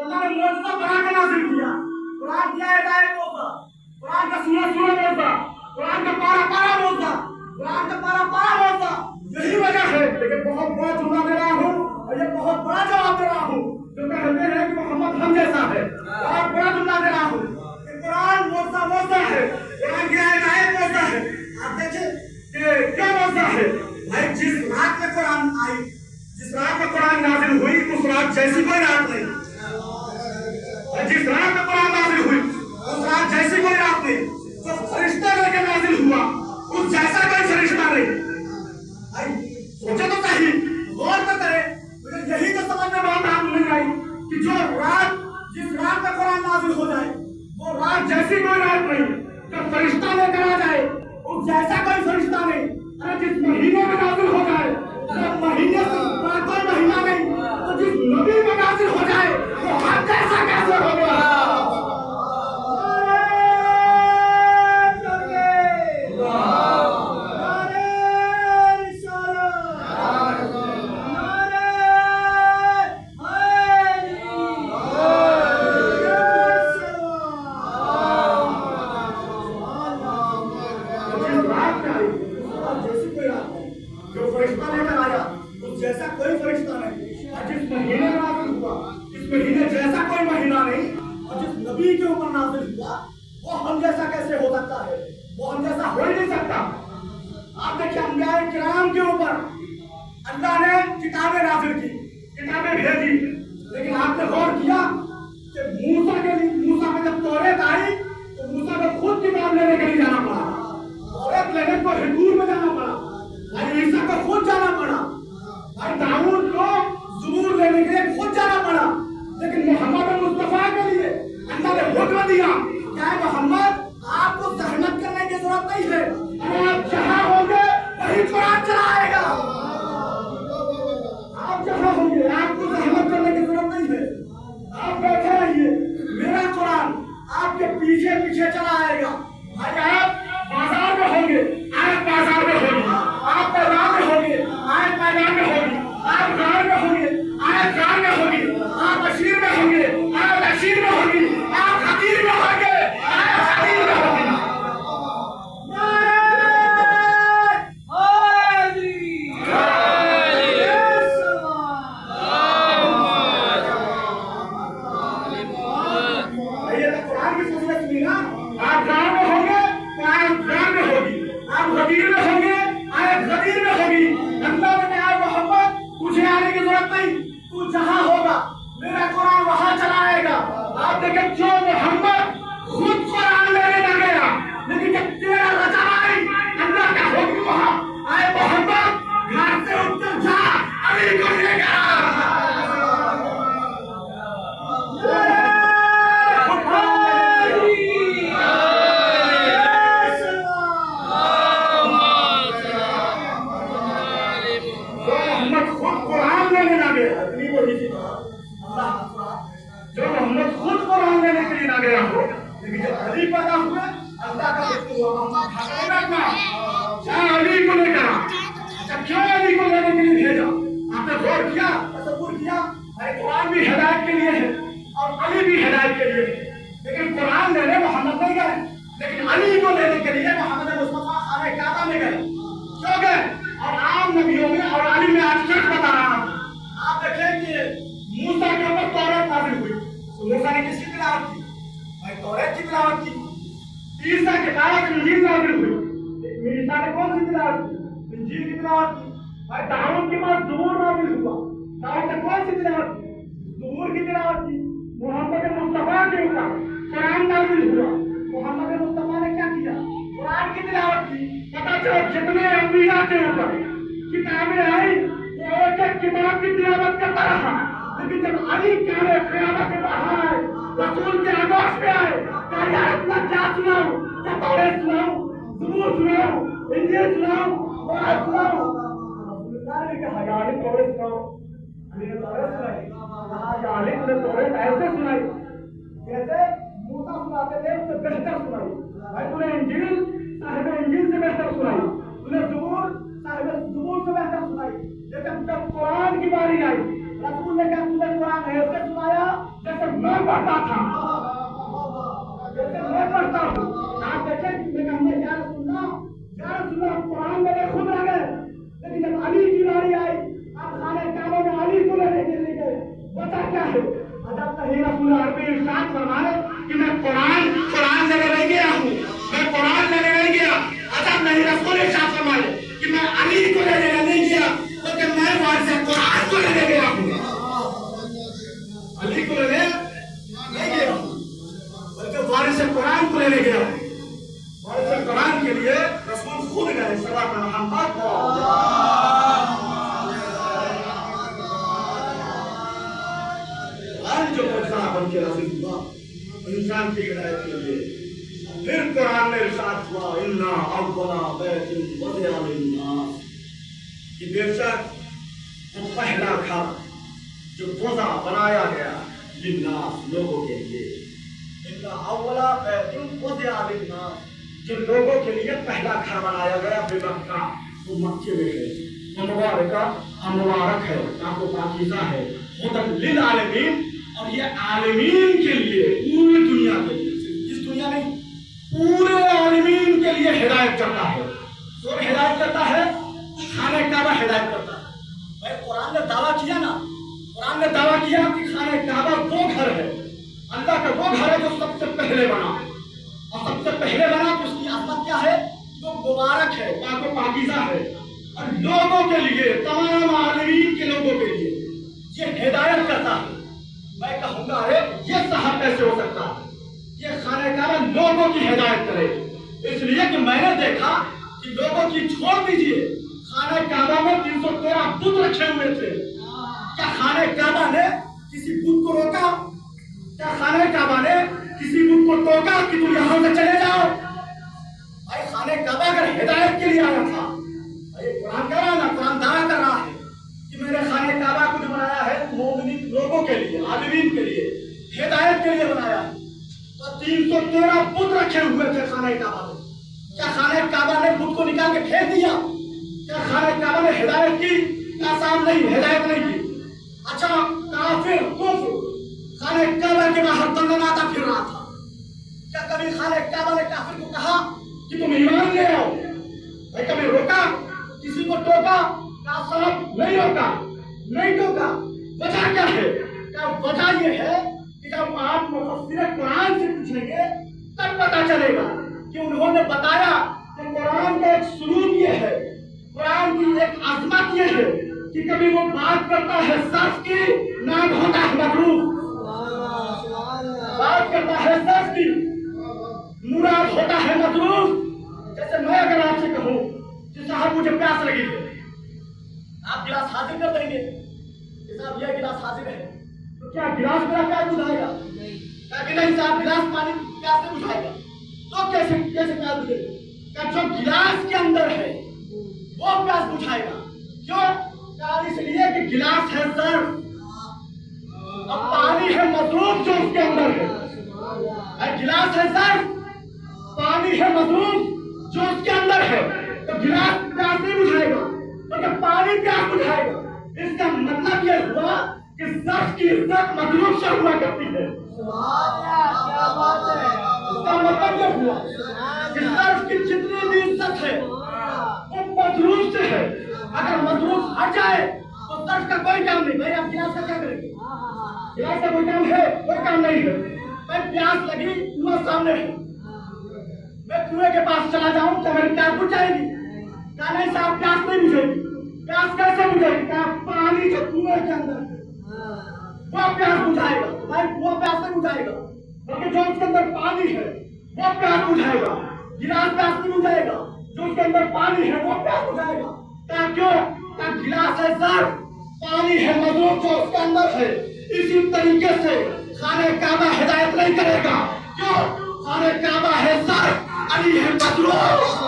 اللہ نے معجزہ بنا کے نازل کیا. قرآن کی آیت آیت معجزہ, قرآن کا سورہ سورہ معجزہ, قرآن کا پارا پارا معجزہ, قرآن کا پارا پارا معجزہ. یہی وجہ ہے. لیکن بہت بڑا جملہ دے رہا ہوں اور یہ بہت بڑا جواب دے رہا ہوں جو کہتے ہیں کہ محمد ہم جیسا ہے. بہت بڑا جملہ دے رہا ہوں کہ قرآن معجزہ معجزہ ہے, قرآن کی آیت آیت معجزہ ہے. آپ دیکھیں کہ کیا معجزہ ہے بھائی. جس رات میں قرآن آئی, جس رات میں قرآن نازل ہوئی, اس رات جیسی کوئی رات نہیں. جس رات میں قرآن نازل ہوئی اس رات جیسی کوئی رات نہیں. جو فرشتہ لے کے نازل ہوا اس جیسا کوئی فرشتہ نہیں. سوچے تو صحیح, غور تو کرے. مجھے یہی تو سمجھ میں بات آپ نہیں آئی کہ جو رات, جس رات میں قرآن نازل ہو جائے وہ رات جیسی کوئی رات نہیں. جو فرشتہ لے کر آ جائے اس جیسا کوئی فرشتہ نہیں. ارے جس مہینے میں نازل ہو جائے جب مہینے سے بڑا کوئی مہینہ نہیں, تو جس نبی میں نازل ہو جائے وہ ہر جیسا کیسے ہو گیا. جیسا کوئی فرشتہ نہیں, اور جس مہینے میں نازل ہوا اس مہینے جیسا کوئی مہینہ نہیں, اور جس نبی کے اوپر نازل ہوا وہ ہم جیسا کیسے ہو سکتا ہے. وہ ہم جیسا ہو ہی نہیں سکتا. آپ دیکھیں انبیاء کرام کے اوپر اللہ نے کتابیں نازل کی, کتابیں بھیجی, لیکن آپ نے غور کیا کہ موسیٰ کے لیے, موسیٰ میں جب توریت آئی تو موسیٰ کو خود کتاب لینے کے لیے جانا پڑا. توریت لینے کو حضور میں جانا پڑا, عیسیٰ کو خود جانا پڑا, داؤد کو زبور لینے کے لیے خود جانا پڑا. لیکن محمد مصطفیٰ کے لیے اللہ نے حکم دیا کہ اے محمد آپ کو زحمت کرنے کی ضرورت نہیں ہے, آپ جہاں ہوں گے وہی قرآن چلا آئے گا. آپ جہاں ہوں گے آپ کو زحمت کرنے کی ضرورت نہیں ہے, آپ بیٹھے رہیے, میرا قرآن آپ کے پیچھے پیچھے چلا آئے گا. آپ بازار میں ہوں گے آیت بازار میں ہوگی, آپ میدان میں ہوں گے آیت میدان میں ہوگی, آپ غار میں ہوں گے آیت غار میں ہوگی, آپ اشیر میں ہوں گے آیت اشیر میں ہوگی, آپ خطیر میں ہوں گے آیت خطیر میں ہوگی. قرآن کی فضیلت سنی نا, آپ غار میں ہوں گے تو آیت غار میں ہوگی, آپ غدیر میں ہوں گے آیت غدیر میں ہوگی. اللہ نے کہا محمد تجھے آنے کی ضرورت نہیں, تو جہاں ہوگا میرا قرآن وہاں چلائے گا. آپ دیکھیں جو محمد خود قرآن لینے نہ گیا, لیکن جب تیرا رچا آئی اللہ کا حکم وہاں آئے محمد گھر سے اٹھ کر جا علی کو لے کر جو محمد خود قرآن لینے کے لیے نہ گیا ہو, لیکن جب علی پیدا ہوئے اللہ کا حکم ہوا محمد کھاتے بیٹھنا, جہاں علی کو لے کر. اچھا کیوں علی کو لینے کے لیے بھیجا؟ آپ نے غور کیا, تصور کیا؟ قرآن بھی ہدایت کے لیے ہے اور علی بھی ہدایت کے لیے ہے, لیکن قرآن لینے محمد نہیں گئے, لیکن علی کو لینے کے لیے محمد مصطفیٰ خانہ کعبہ میں گئے. کیوں گئے؟ اور عام نبیوں میں اور علی میں آج سچ بتا رہا ہوں. آپ دیکھیں کہ موسیٰ کے اوپر توریت نازل ہوئی, موسیٰ نے کس کی تلاوت کی؟ بھائی توریت کی تلاوت کی. عیسیٰ کے بعد انجیل نازل ہوئی, عیسیٰ نے کون سی تلاوت کی؟ انجیل کی تلاوت کی. بھائی داؤد کے بعد زبور نازل ہوا, داؤد نے کون سی تلاوت کی؟ زبور کی تلاوت کی. محمد مصطفیٰ کے اوپر قرآن نازل ہوا, محمد مصطفیٰ نے کیا کیا؟ قرآن کی تلاوت کی. پتہ چلا جتنے انبیاء کے اوپر کتابیں آئی وہ ایک ایک کتاب کی تلاوت کرتا رہا, لیکن جب علی کعبے قیامت سے باہر آئے, رسول کے آگوش میں آئے, کہا یار اتنا کیا سناؤں, کیا توریت سناؤں, زبور سناؤں, انجیل سناؤں, قرآن سناؤں. اللہ نے کہا یا علی توریت سناؤ. علی نے توریت سنائی. کہا یا علی نے توریت ایسے سنائی جیسے موسیٰ سناتے تھے, اس سے بہتر سنائی. بھائی تو نے انجیل صاحب انجیل سے بہتر سنائی, تو نے زبور صاحب زبور سے بہتر سنائی. لیکن جب قرآن کی باری آئی رسول نے کہا تمہیں قرآن ایسے سنایا جیسے میں پڑھتا تھا، جیسے میں پڑھتا ہوں۔ آپ دیکھیں کہ پیغمبر یا رسول اللہ قرآن میرے خود آ گئے، لیکن جب علی کی باری آئی آپ خانہ کعبہ میں علی کو لینے کے لیے گئے، وجہ کیا ہے؟ عجب نہیں رسول عربی ارشاد فرمائے کہ میں قرآن لینے نہیں گیا ہوں، میں قرآن لینے نہیں گیا۔ عجب نہیں رسول ارشاد فرمائے کہ میں علی کو لینے نہیں گیا بلکہ میں وارث قرآن کو لینے گیا ہوں، علی کو لینے نہیں گیا ہوں بلکہ وارث قرآن کو لینے گیا ہوں۔ وارث قرآن کے لیے رسول خود گئے صلی اللہ محمد جو معجزہ بن کے نازل ہوا انسان کی ہدایت کے لیے۔ پھر قرآن میں ارشاد ہوا انا اول بیت وضع للناس، کہ بے شک وہ پہلا گھر جو وضع بنایا گیا للناس لوگوں کے لیے، انا اول بیت وضع للناس، جو لوگوں کے لیے پہلا گھر بنایا گیا بمکہ، وہ مکے میں ہے، مبارک ہے، پاک و پاکیزہ ہے، ہدی للعالمین، اور یہ عالمین کے لیے، پوری دنیا کے لیے، اس دنیا نہیں پورے عالمین کے لیے ہدایت کرتا ہے۔ کون ہدایت کرتا ہے؟ خانہ کعبہ ہدایت کرتا ہے۔ بھائی قرآن نے دعویٰ کیا نا، قرآن نے دعویٰ کیا کہ خانہ کعبہ وہ گھر ہے، اللہ کا وہ گھر ہے جو سب سے پہلے بنا، اور سب سے پہلے بنا تو اس کی عظمت کیا ہے؟ وہ مبارک ہے، پاک و پاکیزہ ہے، اور لوگوں کے لیے، تمام عالمین کے لوگوں کے لیے یہ ہدایت کرتا ہے۔ میں کہوں گا یہ صاحب کیسے ہو سکتا ہے؟ یہ خانہ کعبہ لوگوں کی ہدایت کرے، اس لیے کہ میں نے دیکھا کہ لوگوں کی چھوڑ دیجئے، خانہ کعبہ میں 313 بت رکھے ہوئے تھے۔ کیا خانہ کعبہ نے کسی بت کو روکا؟ کیا خانہ کعبہ نے کسی بت کو ٹوکا کہ تم یہاں سے چلے جاؤ؟ بھائی خانہ کعبہ اگر ہدایت کے لیے آیا تھا، قرآن کہہ رہا ہے نا، قرآن دعویٰ کر رہا ہے کہ میں نے خانہ کعبہ کو جو بنایا ہے مومنین لوگوں کے لیے، عالمین کے لیے، ہدایت کے لیے بنایا ہے، تو 313 بت رکھے ہوئے تھے خانہ کعبہ میں۔ کیا خانہ کعبہ نے بت کو نکال کے پھینک دیا؟ کیا خانہ کعبہ نے ہدایت کی؟ آسان نہیں، ہدایت نہیں کی۔ اچھا کافر کفر خانہ کعبہ کے باہر تنگناتا پھر رہا تھا، کیا کبھی خانہ کعبہ نے کافر کو کہا کہ تم ایمان لے آؤ؟ بھائی کبھی روکا؟ کسی کو ٹوکا؟ صاحب نہیں روکا، نہیں ٹوکا۔ وجہ کیا ہے؟ کیا وجہ یہ ہے کہ جب آپ مفسر قرآن سے پوچھیں گے تب پتا چلے گا کہ انہوں نے بتایا کہ قرآن کا ایک سلوک یہ ہے، قرآن کی ایک عظمت یہ ہے کہ کبھی وہ بات کرتا ہے صرف کی، نام ہوتا ہے مغروب، بات کرتا ہے صرف کی، مراد ہوتا ہے مغروب۔ جیسے میں اگر آپ سے کہوں کہ صاحب مجھے پیاس لگی ہے، آپ گلاس حاضر کر دیں گے کہ صاحب یہ گلاس حاضر ہے، تو کیا گلاس میرا پیاس بجھائے گا؟ کہ نہیں صاحب گلاس پانی پیاس نہیں بجھائے گا، تو کیسے پیاس بجھے گا؟ کہ جو گلاس کے اندر ہے وہ پیاس بجھائے گا۔ کیوں؟ اس لیے کہ گلاس ہے ظرف اور پانی ہے مضروب جو اس کے اندر ہے۔ گلاس ہے ظرف، پانی ہے مضروب جو اس کے اندر ہے، تو گلاس پیاس نہیں بجھائے گا بلکہ پانی پیاس بجھائے گا۔ اس کا مطلب یہ ہوا کہ ظرف کی عزت مضروب سے ہوا کرتی ہے۔ اس کا مطلب یہ ہوا کہ ظرف کی جتنی بھی عزت ہے وہ مضروب سے ہے۔ اگر مضروب ہٹ جائے تو ظرف کا کوئی کام نہیں۔ بھائی آپ گلاس کا کیا کریں گے؟ گلاس کا کوئی کام ہے؟ کوئی کام نہیں ہے۔ میں پیاس لگی، کنواں سامنے ہے، میں کنویں کے پاس چلا جاؤں تو میری پیاس بجھ جائے گی؟ کہا نہیں صاحب پیاس نہیں بجھے گی۔ پیاس کیسے بجھے گی؟ کہا پانی جو کنویں کے اندر ہے وہ پیاس بجھائے گا۔ بھائی وہ پیاس نہیں بجھائے گا بلکہ جو اس کے اندر پانی ہے وہ پیاس بجھائے گا۔ گلاس پیاس نہیں بجھائے گا، جو اس کے اندر پانی ہے وہ پیاس بجھائے گا۔ کیوں؟ کہ گلاس ہے ظرف، پانی ہے مضروب جو اس کے اندر ہے۔ اسی طریقے سے خانہ کعبہ ہدایت نہیں کرے گا۔ کیوں؟ خانہ کعبہ ہے ظرف، علی ہے مضروب۔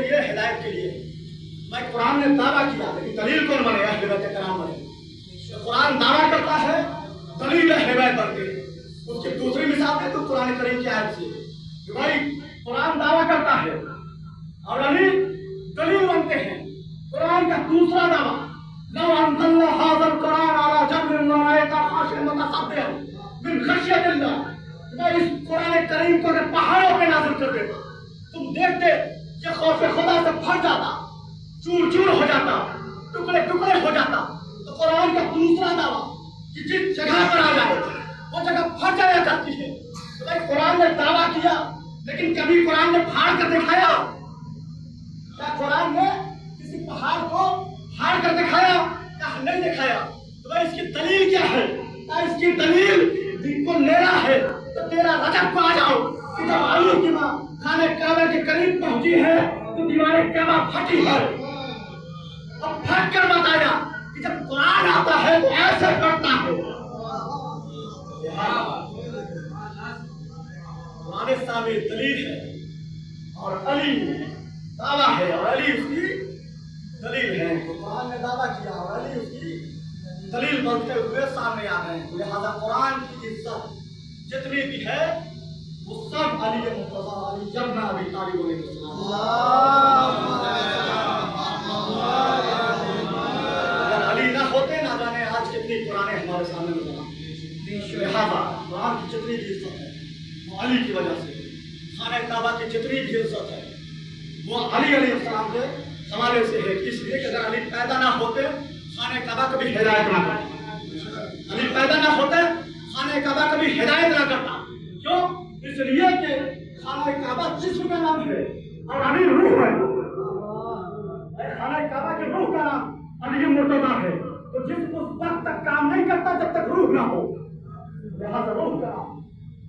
لیے ہدایت کے لیے. میں قرآن نے دعویٰ کیا لیکن دلیل کون بنے؟ اہل بیت کرام بنے. قرآن دعویٰ کرتا ہے دلیل ہدایت بنتی ہے. اس کی دوسری مثال ہے تو قرآن کریم کی آیت سے کہ بھائی قرآن دعویٰ کرتا ہے اور علی دلیل بنتے ہیں. قرآن کا دوسرا دعویٰ لو انزلنا هذا القرآن على جبل لرأيته خاشعا متصدعا من خشية الله. میں اس قرآن کریم کو اگر پہاڑوں پہ نازل کر دیتا تم دیکھتے یہ خوف خدا سے پھٹ جاتا, چور چور ہو جاتا, ٹکڑے ٹکڑے ہو جاتا. تو قرآن کا دوسرا دعویٰ کہ جس جگہ پر آ جائے وہ جگہ پھٹ جایا کرتی ہے. تو بھائی قرآن نے دعویٰ کیا لیکن کبھی قرآن نے پھاڑ کر دکھایا؟ کیا قرآن نے کسی پہاڑ کو پھاڑ کر دکھایا؟ کیا نہیں دکھایا؟ تو بھائی اس کی دلیل کیا ہے؟ اس کی دلیل دن کو لینا ہے تو تیرا رجب کو آ جاؤ کہ جب علی کی ماں خانہ کعبہ کے قریب پہنچی ہے تو دیوار کعبہ پھٹی ہے. اب پھٹ کر بتایا کہ جب قرآن آتا ہے تو ایسے کرتا ہے. قرآن سامنے دلیل ہے اور علی دعویٰ ہے اور علی اس کی دلیل ہے. قرآن نے دعویٰ کیا اور علی اس کی دلیل بنتے ہوئے سامنے آ رہے ہیں. لہٰذا قرآن کی عزت جتنی بھی ہے وہ سب علی مرتضیٰ علی ابن ابی طالب علیہ السلام. اگر علی نہ ہوتے نہ جانے آج کتنی قرآن ہمارے سامنے نظر آتی. لہٰذا قرآن کی جتنی بھی عزت ہے وہ علی کی وجہ سے. خانہ کعبہ کی جتنی بھی عزت ہے وہ علی علیہ السلام کے حوالے سے ہے. اس لیے کہ اگر علی پیدا نہ ہوتے خانہ کعبہ کبھی ہدایت نہ کرتا. علی پیدا نہ ہوتے خانہ کعبہ کبھی ہدایت نہ کرتا. کیوں؟ اس لیے کہ خانہ کعبہ جسم کا نام ہے اور علی روح ہے. خانہ کعبہ کے روح کا نام علی مرتضیٰ ہے. تو جسم اس وقت تک کام نہیں کرتا جب تک روح نہ ہو. لہٰذا روح کا نام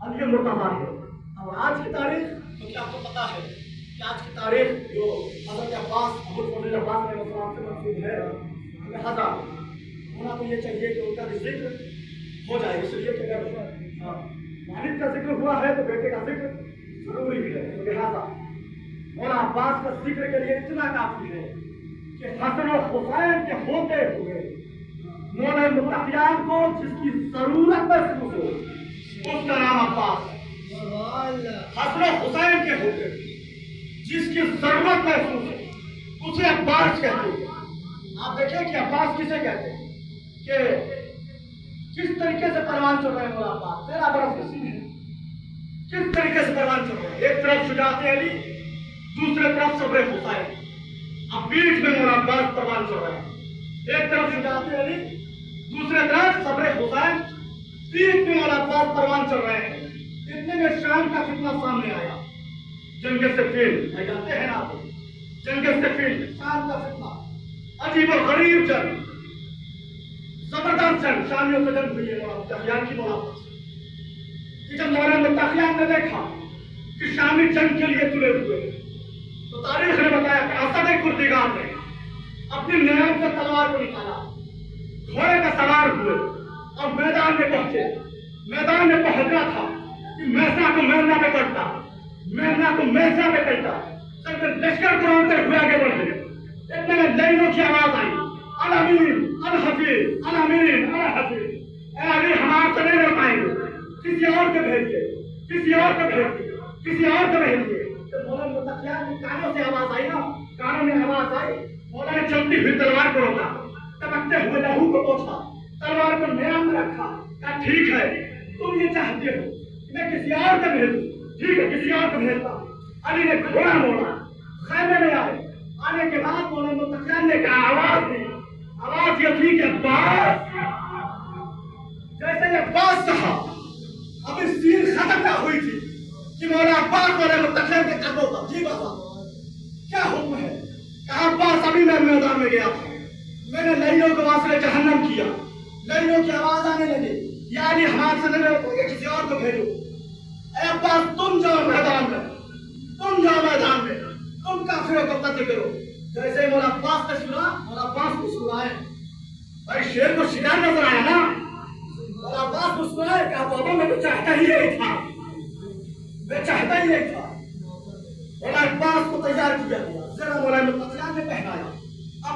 علی مرتضیٰ ہے. اور آج کی تاریخ تو کیا آپ کو پتا ہے کہ آج کی تاریخ جو حضرت عباس ابوالفضل عباس علیہ السلام سے منسوب ہے. لہٰذا ہونا تو یہ چاہیے کہ ان کا بھی ذکر ہو جائے. اس لیے کہ اگر والد کا ذکر ہوا ہے تو بیٹے کا ذکر ضروری ہے. لہٰذا مولا عباس کا ذکر کے لیے اتنا کافی ہے کہ حسن و حسین کے ہوتے ہوئے مولا متقیان کو جس کی ضرورت محسوس ہو اس کا نام عباس. حسن و حسین کے ہوتے جس کی ضرورت محسوس ہو اسے عباس کہتے ہیں. آپ دیکھیں کہ عباس کسے کہتے ہیں کہ کس طریقے سے پروان چل رہے ہیں مولا عباس. 13 برس کے سن ہے. کس طریقے سے پروان چل رہے ہیں؟ ایک طرف شجاعت علی, دوسرے طرف صبر حسین. اب بیچ میں مولا عباس پروان چل رہے ہیں. ایک طرف شجاعت علی, دوسرے طرف صبر حسین, بیچ میں مولا عباس پروان چل رہے ہیں. اتنے میں شام کا فتنہ سامنے آیا. جنگ صفین جانتے ہیں نا آپ, جنگ صفین شام کا فتنہ, عجیب و غریب جنگ, زبردست جنگ. شامیوں سے جنگ ہوئی ہے مولا متقیان کی ملاقات سے. کہ جب مولا متقیان نے دیکھا کہ شامی جنگ کے لیے تلے ہوئے تو تاریخ نے بتایا کہ اسد کردگار نے اپنی نیام سے تلوار کو نکالا, گھوڑے کا سوار ہوئے اور میدان میں پہنچے. میدان میں پہنچنا تھا کہ میسا کو میرنا پہ کرتا, میرنا کو میسا پہ کرتا. لشکر کو روتے ہوئے آگے بڑھے. اتنے میں لینوں کی آواز آئی, الامین الحفیظ الامین الحفیظ. اے علی ہمارے سے نہیں لڑ پائیں گے, کسی اور کو بھیجیے, کسی اور کو بھیجیے, کسی اور کو بھیجیے. تو مولا متقیان کی کانوں سے آواز آئی نا, کانوں میں آواز آئی. مولا نے چلتی ہوئی تلوار کو روکا, ٹپکتے ہوئے لہو کو پوچھا, تلوار کو نیام میں رکھا. کہا ٹھیک ہے تم یہ چاہتے ہو میں کسی اور کو بھیجوں, ٹھیک ہے کسی اور کو بھیجتا. علی نے گھوڑا موڑا, خیمے میں آئے. آنے کے بعد مولا متقیان نے کہا آواز دی. آواز یہ تھی کہ عباس. جیسے یہ عباس کہا اب اس سین ختم نہ ہوئی تھی کہ مولا عباس مولا متقیان کے قدموں پر. جی بابا کیا حکم ہے؟ کہا عباس ابھی میں میدان میں گیا تھا, میں نے لڑیوں کو واصل جہنم کیا. لڑیوں کی آواز آنے لگی, یعنی ہمارے سے نہیں رہو گے, کسی اور کو بھیجو. اے عباس تم جاؤ میدان میں, تم جاؤ میدان میں, تم کافروں کو قتل کرو. جیسے مولا عباس نے سنا, مولا عباس کو سنائے. بھائی شیر کو شکار نظر آیا نا, مولا عباس کو سنائے. کہا بابا میں تو چاہتا ہی نہیں تھا, میں چاہتا ہی نہیں تھا. مولا عباس کو تیار کیا گیا, ذرا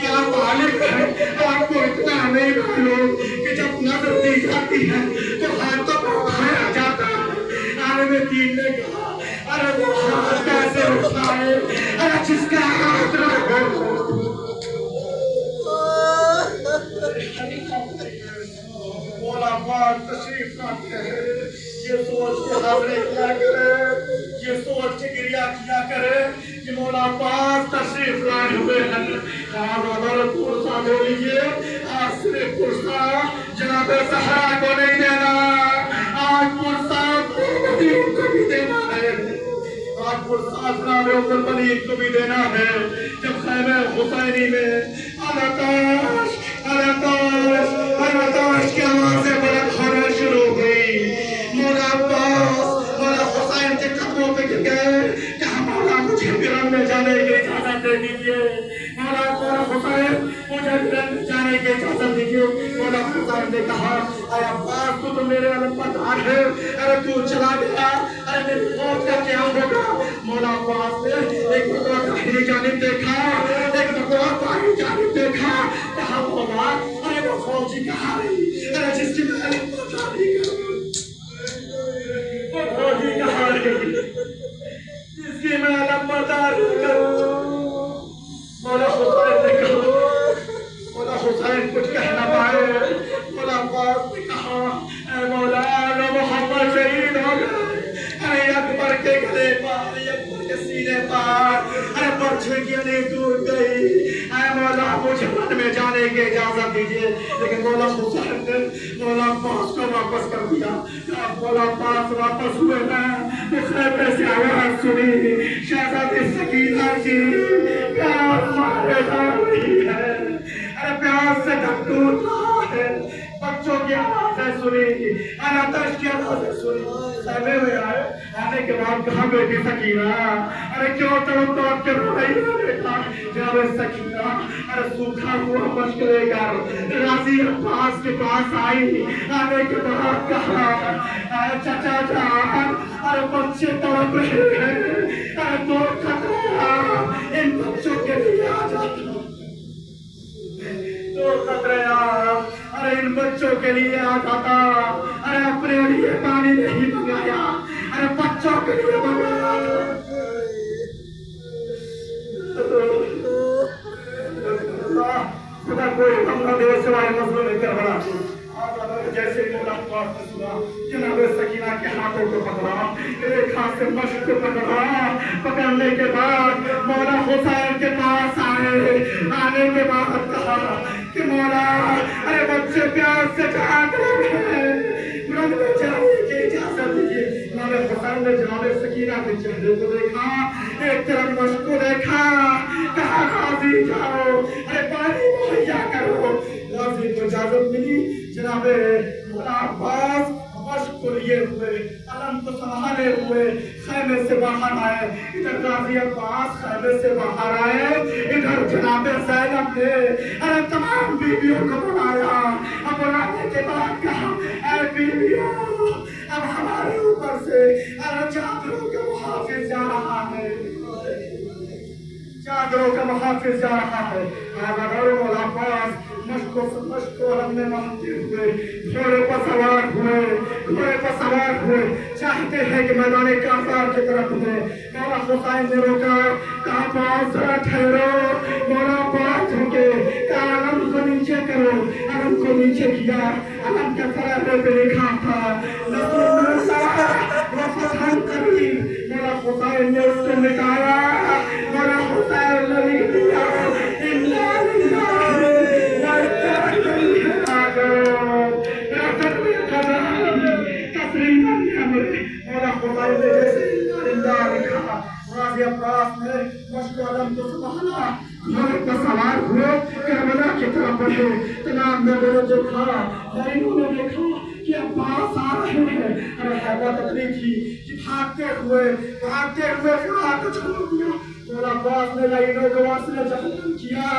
کہ آپ عالم ہیں، آپ کو اتنا نہیں معلوم کہ جب نظر دی جاتی ہے تو ہاتھوں کو اٹھایا جاتا ہے۔ عالم دین نے کہا ارے وہ ہاتھ کیسے اٹھائے، ارے جس کا ہاتھ نہ ہو۔ مولا پاک تشریف لاتے ہیں، یہ سوچ کے حاضرے کیا کرے، یہ سوچ کے گریہ کیا کرے کہ مولا پاک تشریف لائے ہوئے ہیں۔ آزادہ پرسہ دے لیجئے، آج صرف پرسہ جناب زہرا کو نہیں دینا، آج پرسہ مدین کو بھی دینا ہے، آج پرسہ جناب مدین کو بھی دینا ہے۔ جب خیمہ حسینی میں الاتاش کی آوازیں بلند ہونا شروع ہوئی، مولا عباس مولا حسین کے قدموں پہ گر گئے، کہا مولا مجھے بیرون میں جانے کی اجازت دے دیجئے، مولا حسین مجھے بیرون میں جانے کی اجازت دیجئے۔ مولا حسین نے کہا اے عباس تو میرے علمبردار ہے، ارے تو چلا گیا، ارے میری موت کا کیا ہوگا؟ مولا عباس نے ایک مرتبہ داہنی جانب دیکھا، ایک مرتبہ بائیں جانب دیکھا، کہا مولا ارے وہ فوجی کہاں رہی، ارے جس کی میں علمبرداری کروں، وہ فوجی کہاں رہی جس کی میں علمبرداری کروں؟ مولا حسین نے کہا، مولا حسین کچھ کہہ نہ پائے، مولا عباس نے کہا اے مولا نو محمد شہید ہو گئے، ارے اکبر کے گلے پار، اکبر کے سینے پار، ارے پرچھے کی علی ٹوٹ گئی، اے مولا مجھے من میں جانے کی اجازت دیجئے۔ لیکن مولا حسین نے مولا عباس کو واپس کر دیا۔ جب مولا عباس واپس ہوئے نا تو خیمے سے آواز سنی، شہزادی سکینہ کی پیاس مارے جا رہی ہے، ارے پیاس سے دم ٹوٹ رہا ہے، بچوں کی آوازیں سنی، آتش کی آوازیں سنی۔ خیمے میں آئے، آنے کے بعد کہاں بیٹی سکینہ، ارے کیوں تڑپ کے رو رہی ہے بیٹا؟ جناب سکینہ ارے سوکھا ہوا مشک لے کر راضی عباس کے پاس آئی، آنے کے بعد کہا اے چچا جان ارے بچے تڑپ رہے ہیں، ارے دو قطرہ ان بچوں کے لیے آ جاتا، دو قطرہ ارے ان بچوں کے لیے آ جاتا، ارے اپنے لیے پانی نہیں منگایا، ارے بچوں کے لیے منگایا۔ خدا کوئی ہم نہ دے سوائے مظلوم کربلا۔ جیسے مولا عباس نے سنا، جناب سکینہ کے ہاتھوں کو پکڑا، ایک ہاتھ سے مشک کو پکڑا، پکڑنے کے بعد مولا حسین کے پاس آئے، آنے کے بعد کہا کہ مولا ارے بچے پیاس سے جاگ رہے ہیں، رنگ میں جانے کی اجازت دیجیے۔ جناب حسین نے جناب سکینہ کے چہرے کو دیکھا، ایک طرف مشک کو دیکھا، کہا غازی جاؤ ارے پانی مہیا کرو۔ غازی کو اجازت ملی، جناب مولا عباس مشک کو لیے ہوئے، علم کو سنبھالے ہوئے خیمے سے باہر آئے۔ ادھر غازی عباس خیمے سے باہر آئے، ادھر جناب زینب نے ارے تمام بیویوں کو بلایا، اب بلانے کے بعد کہا اے بیویوں اب ہمارے اوپر سے ارے چادروں کا محافظ جا رہا ہے، چادروں کا محافظ جا رہا ہے۔ مولا عباس مشک کو علم میں باندھتے ہوئے گھوڑے پر سوار ہوئے چاہتے ہیں کہ میدان کافر کی طرف میں۔ مولا حسین نے روکا، کہا عباس ذرا ٹھہرو۔ مولا عباس جھکے، کہا علم کو نیچے کرو، علم کو نیچے کیا، علم کے فرارے پہ لکھا تھا نصر من اللہ و فتح قریب۔ مولا حسین نے اس کو مٹایا، مولا حسین نے لکھ دیا انا للہ و انا الیہ راجعون۔ مولا حسین نے جیسے انا لکھا، غازی عباس نے مشک علم کو سنبھالا، گھوڑے پر سوار ہوئے کربلا کی طرف بڑھے۔ تمام لوگوں نے دیکھا، غریبوں نے دیکھا کہ عباس آ رہے ہیں، ارے حیرت اتنی تھی کہ بھاگتے ہوئے فرات کو چھوڑ دیا۔ مولا عباس نے لائنوں کو واصلہ جہنم کیا،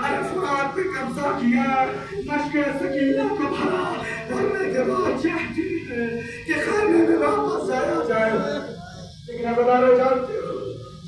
ارے فرات پہ قبضہ کیا، مشک سکینہ کو بھرا، بھرنے کے بعد چاہتے ہیں کہ خیمے میں واپس جایا جائے، لیکن عزیزانو جانتے ہو